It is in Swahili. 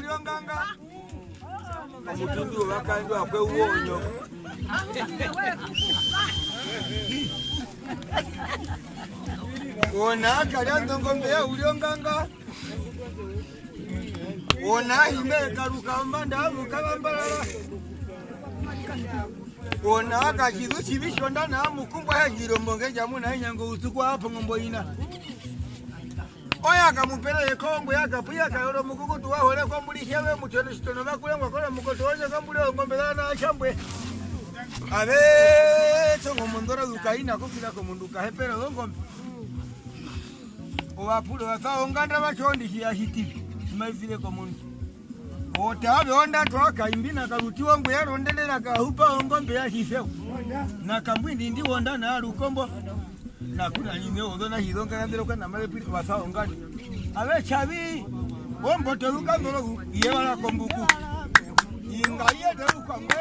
ulionganga omutundu wakandwa kwe uonyo ona kalyanzo ngombe ya ulionganga ona hime karuka ndamu kabambalala ona akakizu chibishonda na mukumbwa ya jirombo jamu na nyango usuku hapo ngombo ina oya kamupelele kongo yakapuya kayoro mukukutu wahole kwa mulishewe mutendo shitono bakulengwa kola mukoto wanje kambule ngombe na shambwe abe tongo mondora dukaina kufira ko munduka hepero ngombe owapulo wasao nganda bachondi ya hiti maizile ko mundu otabe onda twaka imbina karuti wangu yarondelela kahupa ngombe ya hifeu na kambwindi ndi wonda na rukombo na kuna nyime odona hidonga ndero kana malepi wasao ngani abe chabi bombo teruka ndoro yebala kombuku inga yede ukangwe